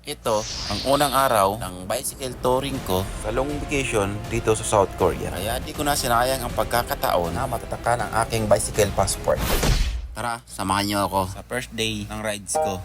Ito ang unang araw ng bicycle touring ko sa long vacation dito sa South Korea. Kaya di ko na sinayang ang pagkakataon na matatakan ang aking bicycle passport. Tara, samahan niyo ako sa first day ng rides ko.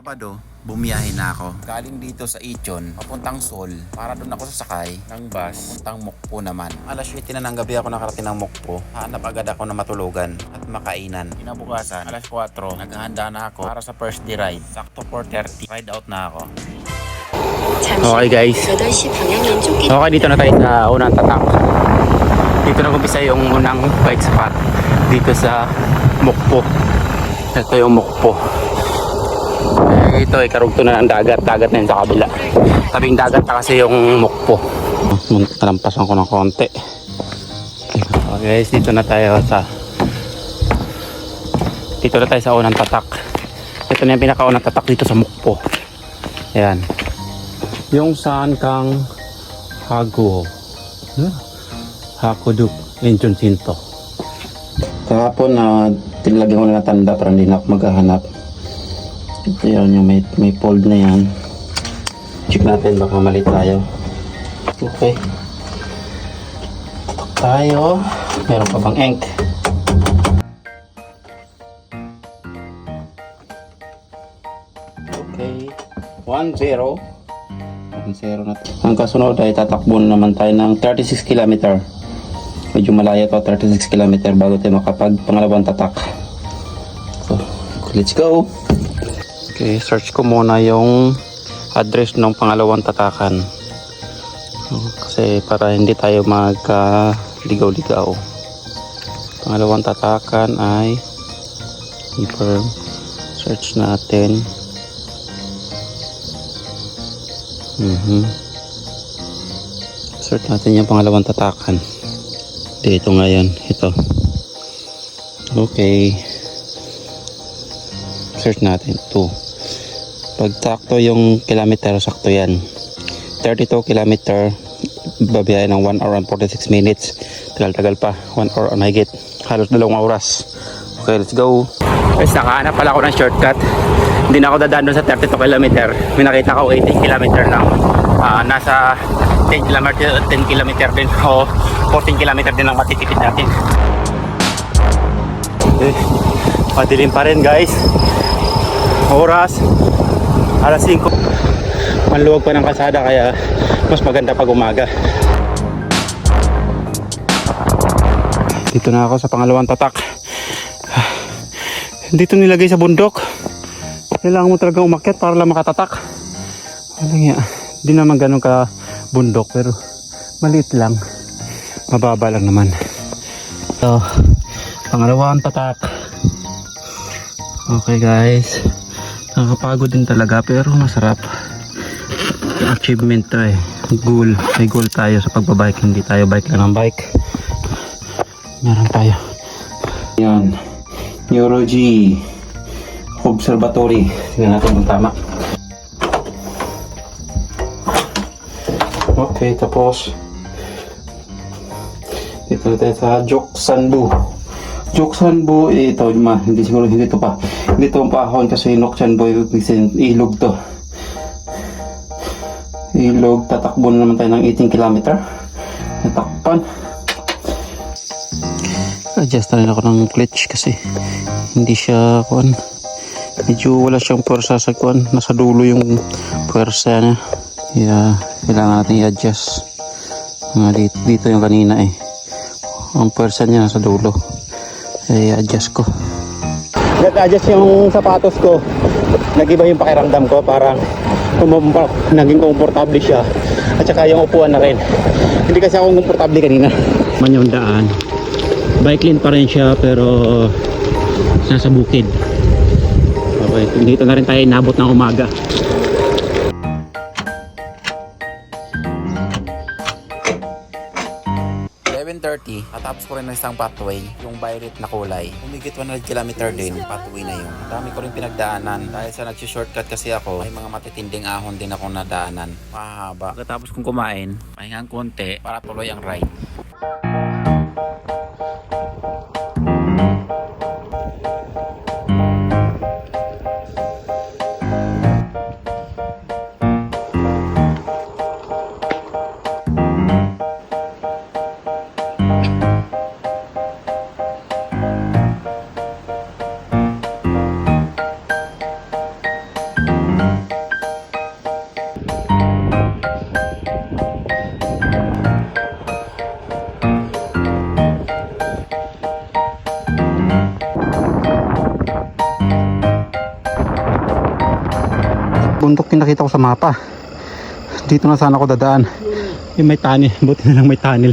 Sabado, bumiyahe na ako. Galing dito sa Ichon, papuntang Seoul, para doon ako sasakay ng bus, papuntang Mokpo naman. Alas 7 na ng gabi ako nakarating ng Mokpo. Hanap agad ako na matulugan at makainan. Kinabukasan, alas 4, naghahanda na ako para sa first day ride. Sakto 4:30, ride out na ako. Okay guys, okay, dito na tayo sa unang tatak. Dito na umpisa yung unang bike spot dito sa Mokpo. Ito yung Mokpo. Ito ay karugto na ng dagat na yun sa kabila. Tabing dagat na kasi yung Mokpo. Nalampasan ko ng konti. Okay guys, dito na tayo sa unang tatak. Ito na yung pinakaunang tatak dito sa Mokpo. Ayan, yung saan kang Haguo Hakuduk Enchon Sinto. Kahapon na tinilagyan ko na tanda para hindi na ako maghahanap. Ito yan, yung may fold na yan. Check natin, baka mali tayo. Okay, tatak tayo. Meron pa bang ink? Okay, 1-0 na to. Ang kasunod ay tatakbo naman tayo ng 36 km. Medyo malayo to, 36 km bago tayo makapag pangalawang tatak. So, let's go. Okay, search ko muna yung address ng pangalawang tatakan. Kasi para hindi tayo magka-ligaw-ligaw. Pangalawang tatakan ay confirm. Search natin. Search natin yung pangalawang tatakan. Dito ngayon, ito. Okay. Search natin 2. Pag sakto yung kilometer, sakto yan. 32 kilometer, babiyahe ng 1 hour and 46 minutes. Tagal-tagal pa, 1 hour and higit. Halos 2 oras. Okay, let's go. Guys, nakahanap pala ako ng shortcut. Hindi na ako dadaan doon sa 32 kilometer. May nakita ko 18 kilometer lang. Nasa 10 kilometer din o 14 kilometer din ang matitipid natin. Okay. Madilim pa rin guys. Oras alas 5. Maluwag pa ng kalsada kaya mas maganda pag umaga. Dito na ako sa pangalawang tatak. Dito nilagay sa bundok. Kailangan mo talaga umakyat para lang makatatak. Walang nga. Hindi naman ganun ka bundok pero maliit lang. Mababa lang naman. So, pangalawang tatak. Okay guys. Nakakapagod din talaga pero masarap. Achievement to eh. Goal. May goal tayo sa pagbabike. Hindi tayo bike lang ng bike. Meron tayo. Yan. Neuro G Observatory. Tingnan natin kung tama. Okay, tapos dito na tayo sa Joksanbu. Joksanbu, ito hindi siguro hindi ito pa. Hindi ito ang pahon kasi Nokchanbu ilog to. Ilog, tatakbo na naman tayo ng 18 km. Natakpan. Adjust na rin ako ng clutch kasi hindi siya kuan. Medyo wala siyang pwersa sa kuan. Nasa dulo yung pwersa niya. Yeah, kailangan natin i-adjust. Dito yung kanina eh. Ang pwersa niya nasa dulo. I-adjust ko. Nag-adjust yung sapatos ko. Nag-iba yung pakiramdam ko. Parang naging komportable siya. At saka yung upuan na rin. Hindi kasi ako komportable kanina. Man yung daan. Bike lane pa rin siya pero nasa bukid. Okay, dito na rin tayo inabot ng umaga. 10:30, natapos ko rin ng isang pathway, yung violet na kulay. Humigit 100 kilometer din, pathway na yun. Ang dami ko rin pinagdaanan. Dahil sa nag-shortcut kasi ako, may mga matitinding ahon din akong nadaanan. Mahaba. Pagkatapos kong kumain, pahingang konti para tuloy ang ride. Bundok yung nakita ko sa mapa. Dito na sana ako dadaan. Yung may tunnel. Buti na lang may tunnel.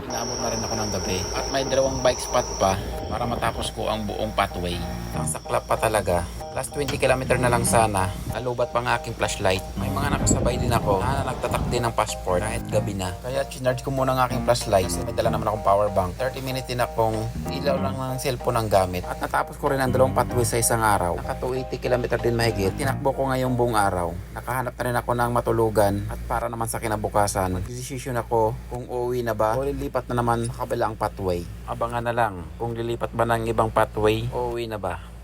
Inaabot na rin ako ng gabi. At may dalawang bike spot pa para matapos ko ang buong pathway. Ang saklap pa talaga. Last 20 km na lang sana. Nalubat pa ang aking flashlight. May mga nakasabay din ako na nagtatak din ng passport kahit gabi na. Kaya chinarge ko muna ang aking flashlight. May dala naman akong power bank. 30 minutes din akong ilaw lang ng cellphone ang gamit. At natapos ko rin ang dalawang pathway sa isang araw. Naka 280 km din mahigit. Tinakbo ko ngayong buong araw. Nakahanap na rin ako ng matulugan. At para naman sa kinabukasan, mag-decision ako kung uuwi na ba o lilipat na naman sa kabilang pathway. Abangan na lang kung lilipat ba ng ibang pathway o uuwi na ba.